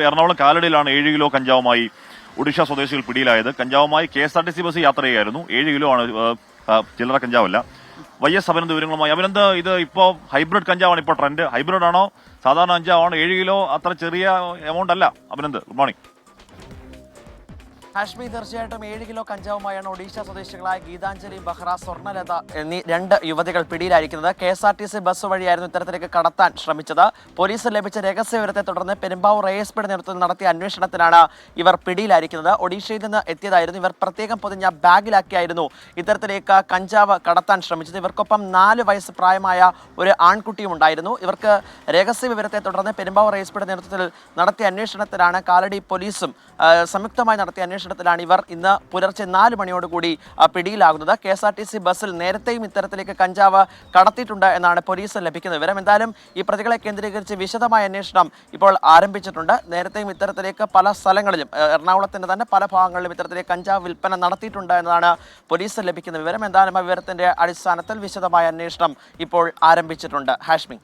Ernakulam കാലടിയിലാണ് 7 kilo കഞ്ചാവുമായി ഒഡീഷ സ്വദേശികൾ പിടിയിലായത്. കഞ്ചാവുമായി KSRTC ബസ് യാത്ര ചെയ്യുകയായിരുന്നു. 7 കിലോ ആണ്, ചില്ലറ കഞ്ചാവല്ല. YS അഭിനന്ദ് വിവരങ്ങളുമായി. അഭിനന്ദ്, ഇത് ഇപ്പോൾ ഹൈബ്രിഡ് കഞ്ചാവാണ് ഇപ്പോൾ ട്രെൻഡ്. ഹൈബ്രിഡ് ആണോ സാധാരണ കഞ്ചാവാണോ? 7 കിലോ അത്ര ചെറിയ എമൗണ്ട് അല്ല. Abhinand, good morning. ഹാഷ്മി, തീർച്ചയായിട്ടും 7 കിലോ കഞ്ചാവുമായാണ് ഒഡീഷ സ്വദേശികളായ ഗീതാഞ്ജലി ബഹ്റ, സ്വർണ്ണലത എന്നീ 2 യുവതികൾ പിടിയിലായിരിക്കുന്നത്. KSRTC ബസ് വഴിയായിരുന്നു ഇത്തരത്തിലേക്ക് കടത്താൻ ശ്രമിച്ചത്. പോലീസ് ലഭിച്ച രഹസ്യ വിവരത്തെ തുടർന്ന് പെരുമ്പാവൂർ ASPയുടെ നേതൃത്വത്തിൽ നടത്തിയ അന്വേഷണത്തിലാണ് ഇവർ പിടിയിലായിരിക്കുന്നത്. ഒഡീഷയിൽ നിന്ന് എത്തിയതായിരുന്നു. ഇവർ പ്രത്യേകം പൊതിഞ്ഞ ബാഗിലാക്കിയായിരുന്നു ഇത്തരത്തിലേക്ക് കഞ്ചാവ് കടത്താൻ ശ്രമിച്ചത്. ഇവർക്കൊപ്പം 4 വയസ്സ് പ്രായമായ ഒരു ആൺകുട്ടിയും ഉണ്ടായിരുന്നു. ഇവർക്ക് രഹസ്യ വിവരത്തെ തുടർന്ന് പെരുമ്പാവൂർ ASPയുടെ നേതൃത്വത്തിൽ നടത്തിയ അന്വേഷണത്തിലാണ് കാലടി പോലീസും സംയുക്തമായി നടത്തിയ അന്വേഷണത്തിലാണ് ഇവർ ഇന്ന് പുലർച്ചെ 4 മണിയോടുകൂടി പിടിയിലാകുന്നത്. KSRTC ബസ്സിൽ നേരത്തെയും ഇത്തരത്തിലേക്ക് കഞ്ചാവ് കടത്തിയിട്ടുണ്ട് എന്നാണ് പോലീസ് ലഭിക്കുന്ന വിവരം. എന്തായാലും ഈ പ്രതികളെ കേന്ദ്രീകരിച്ച് വിശദമായ അന്വേഷണം ഇപ്പോൾ ആരംഭിച്ചിട്ടുണ്ട്. നേരത്തെയും ഇത്തരത്തിലേക്ക് പല സ്ഥലങ്ങളിലും, എറണാകുളത്തിന്റെ തന്നെ പല ഭാഗങ്ങളിലും ഇത്തരത്തിലേക്ക് കഞ്ചാവ് വിൽപ്പന നടത്തിയിട്ടുണ്ട് എന്നതാണ് പോലീസ് ലഭിക്കുന്ന വിവരം. എന്തായാലും ആ വിവരത്തിന്റെ അടിസ്ഥാനത്തിൽ വിശദമായ അന്വേഷണം ഇപ്പോൾ ആരംഭിച്ചിട്ടുണ്ട്. ഹാഷ്മി.